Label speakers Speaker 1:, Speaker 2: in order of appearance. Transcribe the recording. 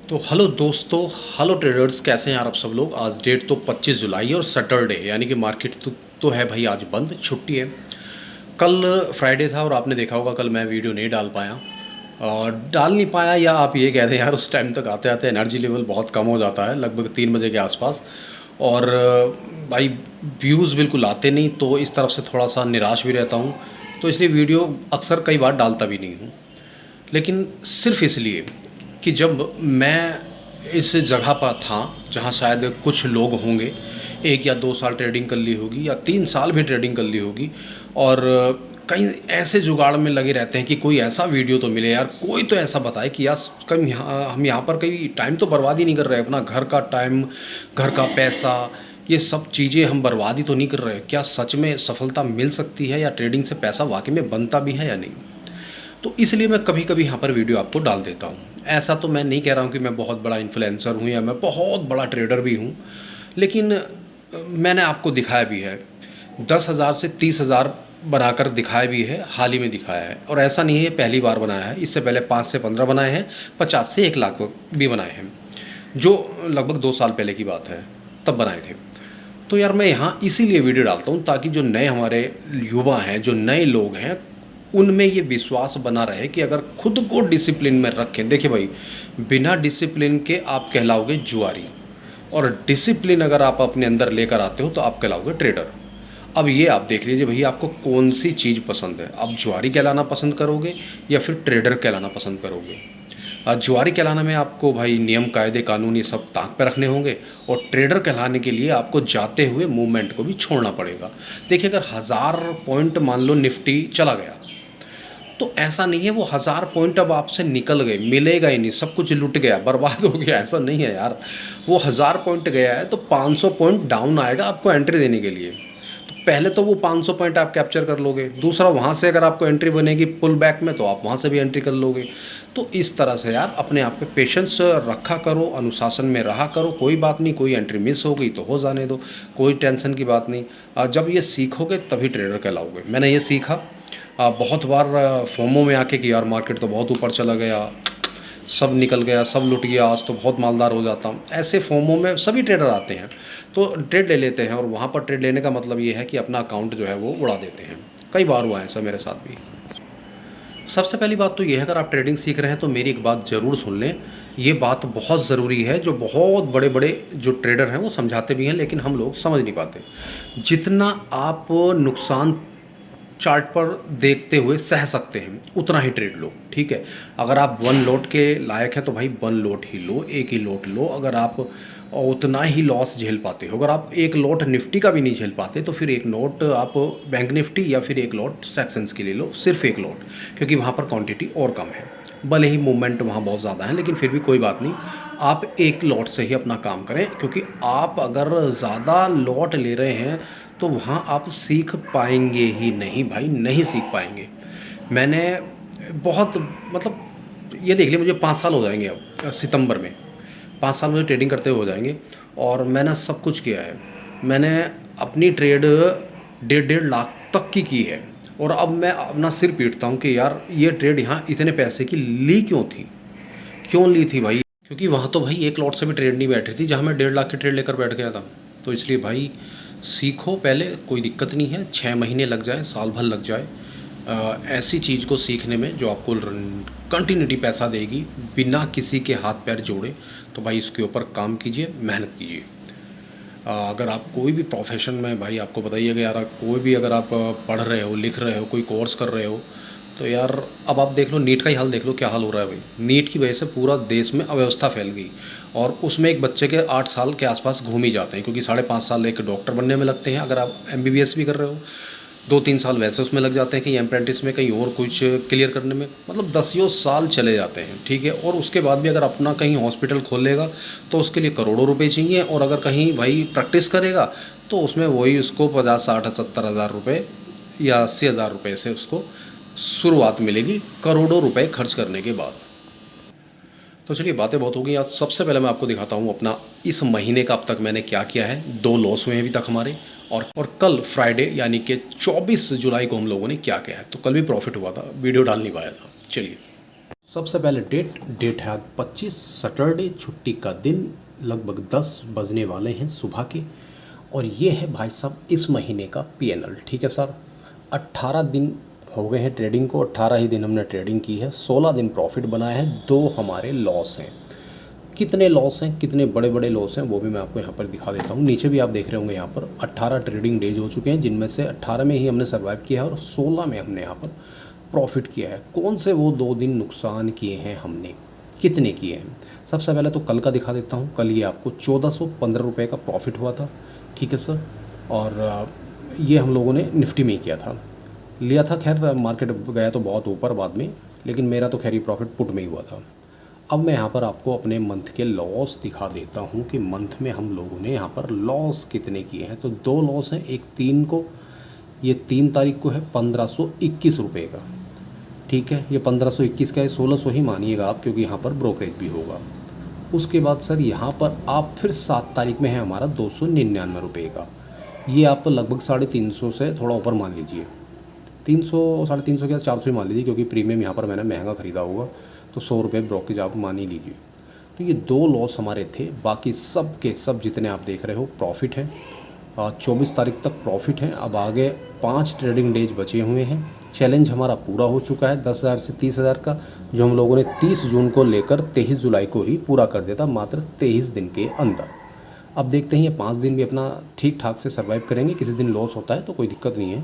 Speaker 1: तो हेलो दोस्तों, hello traders, कैसे हैं यार आप सब लोग। आज डेट तो 25 जुलाई है और सैटरडे यानी कि मार्केट तो है भाई, आज बंद, छुट्टी है। कल फ्राइडे था और आपने देखा होगा कल मैं वीडियो नहीं डाल पाया, और डाल नहीं पाया या आप ये कह दें यार उस टाइम तक आते आते एनर्जी लेवल बहुत कम हो जाता है, लगभग 3 बजे के आसपास। और भाई व्यूज़ बिल्कुल आते नहीं, तो इस तरफ से थोड़ा सा निराश भी रहता हूँ, तो इसलिए वीडियो अक्सर कई बार डालता भी नहीं हूँ। लेकिन सिर्फ इसलिए कि जब मैं इस जगह पर था जहाँ शायद कुछ लोग होंगे, 1 या 2 साल ट्रेडिंग कर ली होगी या 3 साल भी ट्रेडिंग कर ली होगी, और कहीं ऐसे जुगाड़ में लगे रहते हैं कि कोई ऐसा वीडियो तो मिले यार, कोई तो ऐसा बताए कि यार हम यहाँ पर कहीं टाइम तो बर्बाद ही नहीं कर रहे, अपना घर का टाइम, घर का पैसा, ये सब चीज़ें हम बर्बाद ही तो नहीं कर रहे। क्या सच में सफलता मिल सकती है या ट्रेडिंग से पैसा वाकई में बनता भी है या नहीं। तो इसलिए मैं कभी कभी यहाँ पर वीडियो आपको डाल देता हूँ। ऐसा तो मैं नहीं कह रहा हूँ कि मैं बहुत बड़ा इन्फ्लुएंसर हूँ या मैं बहुत बड़ा ट्रेडर भी हूँ, लेकिन मैंने आपको दिखाया भी है, 10,000 से 30,000 बनाकर दिखाया भी है, हाल ही में दिखाया है। और ऐसा नहीं है पहली बार बनाया है, इससे पहले 5 से 15 बनाए हैं, 50 से 1 लाख भी बनाए हैं, जो लगभग 2 साल पहले की बात है, तब बनाए थे। तो यार मैं यहाँ इसीलिए वीडियो डालता हूँ ताकि जो नए हमारे युवा हैं, जो नए लोग हैं, उनमें ये विश्वास बना रहे कि अगर खुद को डिसिप्लिन में रखें। देखिए भाई, बिना डिसिप्लिन के आप कहलाओगे जुआरी, और डिसिप्लिन अगर आप अपने अंदर लेकर आते हो तो आप कहलाओगे ट्रेडर। अब ये आप देख लीजिए भाई, आपको कौन सी चीज़ पसंद है, आप जुआरी कहलाना पसंद करोगे या फिर ट्रेडर कहलाना पसंद करोगे। जुआरी कहलाने में आपको भाई नियम कायदे कानून ये सब ताक पे रखने होंगे, और ट्रेडर कहलाने के लिए आपको जाते हुए मूवमेंट को भी छोड़ना पड़ेगा। देखिए, अगर 1000 पॉइंट मान लो निफ्टी चला गया, तो ऐसा नहीं है वो 1000 पॉइंट अब आपसे निकल गए, मिलेगा ही नहीं, सब कुछ लुट गया, बर्बाद हो गया, ऐसा नहीं है यार। वो 1000 पॉइंट गया है तो 500 पॉइंट डाउन आएगा आपको एंट्री देने के लिए। तो पहले तो वो 500 पॉइंट आप कैप्चर कर लोगे, दूसरा वहाँ से अगर आपको एंट्री बनेगी पुल बैक में तो आप वहाँ से भी एंट्री कर लोगे। तो इस तरह से यार अपने आप पे पेशेंस रखा करो, अनुशासन में रहा करो। कोई बात नहीं, कोई एंट्री मिस हो गई तो हो जाने दो, कोई टेंशन की बात नहीं। जब ये सीखोगे तभी ट्रेडर कहलाओगे। मैंने ये सीखा बहुत बार फोमो में आके कि यार मार्केट तो बहुत ऊपर चला गया, सब निकल गया, सब लुट गया, आज तो बहुत मालदार हो जाता हूँ। ऐसे फोमो में सभी ट्रेडर आते हैं तो ट्रेड ले लेते हैं, और वहाँ पर ट्रेड लेने का मतलब ये है कि अपना अकाउंट जो है वो उड़ा देते हैं। कई बार हुआ है ऐसा मेरे साथ भी। सबसे पहली बात तो ये है, अगर आप ट्रेडिंग सीख रहे हैं तो मेरी एक बात ज़रूर सुन लें। ये बात बहुत ज़रूरी है, जो बहुत बड़े बड़े जो ट्रेडर हैं वो समझाते भी हैं, लेकिन हम लोग समझ नहीं पाते। जितना आप नुकसान चार्ट पर देखते हुए सह सकते हैं उतना ही ट्रेड लो, ठीक है। अगर आप 1 लॉट के लायक हैं तो भाई 1 लॉट ही लो, एक ही लॉट लो। अगर आप उतना ही लॉस झेल पाते हो, अगर आप 1 लॉट निफ्टी का भी नहीं झेल पाते तो फिर 1 लॉट आप बैंक निफ्टी या फिर 1 लॉट सेक्शंस के लिए लो, सिर्फ 1 लॉट, क्योंकि वहाँ पर क्वांटिटी और कम है। भले ही मूवमेंट वहाँ बहुत ज़्यादा है, लेकिन फिर भी कोई बात नहीं, आप 1 लॉट से ही अपना काम करें, क्योंकि आप अगर ज़्यादा लॉट ले रहे हैं तो वहाँ आप सीख पाएंगे ही नहीं भाई, नहीं सीख पाएंगे। मैंने बहुत मतलब ये देख लिया, मुझे 5 साल हो जाएंगे अब सितंबर में, 5 साल मुझे ट्रेडिंग करते हुए हो जाएंगे, और मैंने सब कुछ किया है। मैंने अपनी ट्रेड 1.5 लाख तक की है, और अब मैं अपना सिर पीटता हूँ कि यार ये ट्रेड यहाँ इतने पैसे की ली क्यों थी, क्यों ली थी भाई। क्योंकि वहाँ तो भाई 1 लॉट से भी ट्रेड नहीं बैठी थी जहाँ मैं 1.5 लाख की ट्रेड लेकर बैठ गया था। तो इसलिए भाई सीखो पहले, कोई दिक्कत नहीं है, 6 महीने लग जाए, साल भर लग जाए, ऐसी चीज़ को सीखने में जो आपको कंटिन्यूटी पैसा देगी बिना किसी के हाथ पैर जोड़े। तो भाई इसके ऊपर काम कीजिए, मेहनत कीजिए। अगर आप कोई भी प्रोफेशन में भाई, आपको बताइएगा यार, कोई भी अगर आप पढ़ रहे हो, लिख रहे हो, कोई कोर्स कर रहे हो, तो यार अब आप देख लो नीट का ही हाल देख लो, क्या हाल हो रहा है भाई। नीट की वजह से पूरा देश में अव्यवस्था फैल गई, और उसमें एक बच्चे के 8 साल के आसपास घूम ही जाते हैं, क्योंकि 5.5 साल एक डॉक्टर बनने में लगते हैं अगर आप MBBS भी कर रहे हो, 2-3 साल वैसे उसमें लग जाते हैं, कहीं अप्रेंटिस में, कहीं और कुछ क्लियर करने में, मतलब 10 साल चले जाते हैं, ठीक है। और उसके बाद भी अगर अपना कहीं हॉस्पिटल खोलेगा तो उसके लिए करोड़ों रुपए चाहिए, और अगर कहीं भाई प्रैक्टिस करेगा तो उसमें वही उसको 50, 60, 70 हज़ार रुपये या 80 हज़ार रुपये से उसको शुरुआत मिलेगी, करोड़ों रुपए खर्च करने के बाद। तो चलिए बातें बहुत हो गई। आज सबसे पहले मैं आपको दिखाता हूँ अपना इस महीने का अब तक मैंने क्या किया है। 2 लॉस हुए हैं अभी तक हमारे, और कल फ्राइडे यानी कि 24 जुलाई को हम लोगों ने क्या किया है। तो कल भी प्रॉफिट हुआ था, वीडियो डाल नहीं पाया था। चलिए सबसे पहले डेट है आज 25 सैटरडे, छुट्टी का दिन, लगभग 10 बजने वाले हैं सुबह के। और ये है भाई साहब इस महीने का पीएनएल। ठीक है सर, 18 दिन हो गए हैं ट्रेडिंग को, 18 ही दिन हमने ट्रेडिंग की है, 16 दिन प्रॉफिट बनाया है, 2 हमारे लॉस हैं। कितने लॉस हैं, कितने बड़े बड़े लॉस हैं वो भी मैं आपको यहाँ पर दिखा देता हूँ। नीचे भी आप देख रहे होंगे यहाँ पर 18 ट्रेडिंग डेज हो चुके हैं, जिनमें से 18 में ही हमने सर्वाइव किया है और 16 में हमने यहाँ पर प्रॉफिट किया है। कौन से वो 2 दिन नुकसान किए हैं हमने, कितने किए हैं? सबसे पहले तो कल का दिखा देता हूँ। कल ये आपको 1415 रुपये का प्रॉफिट हुआ था। ठीक है सर, और ये हम लोगों ने निफ्टी में ही किया था, लिया था। खैर मार्केट गया तो बहुत ऊपर बाद में, लेकिन मेरा तो खैर ही प्रॉफिट पुट में ही हुआ था। अब मैं यहाँ पर आपको अपने मंथ के लॉस दिखा देता हूँ कि मंथ में हम लोगों ने यहाँ पर लॉस कितने किए हैं। तो 2 लॉस हैं, एक 3 को, ये 3 तारीख को है 1521 रुपये का। ठीक है, ये 1521 का है, 1600 ही मानिएगा आप, क्योंकि यहाँ पर ब्रोकरेज भी होगा। उसके बाद सर यहाँ पर आप फिर 7 तारीख में है हमारा 299 रुपये का। ये आप लगभग 350 से थोड़ा ऊपर मान लीजिए, 300 350 के 400 ही मान लीजिए, क्योंकि प्रीमियम यहाँ पर मैंने महंगा ख़रीदा होगा, तो 100 रुपये ब्रोकरेज आप मान ही लीजिए। तो ये 2 लॉस हमारे थे, बाकी सब के सब जितने आप देख रहे हो प्रॉफिट हैं। 24 तारीख तक प्रॉफिट है। अब आगे 5 ट्रेडिंग डेज बचे हुए हैं। चैलेंज हमारा पूरा हो चुका है 10,000 से 30,000 का, जो हम लोगों ने 30 जून को लेकर 23 जुलाई को ही पूरा कर दिया था, मात्र 23 दिन के अंदर। अब देखते हैं ये 5 दिन भी अपना ठीक ठाक से सर्वाइव करेंगे। किसी दिन लॉस होता है तो कोई दिक्कत नहीं है।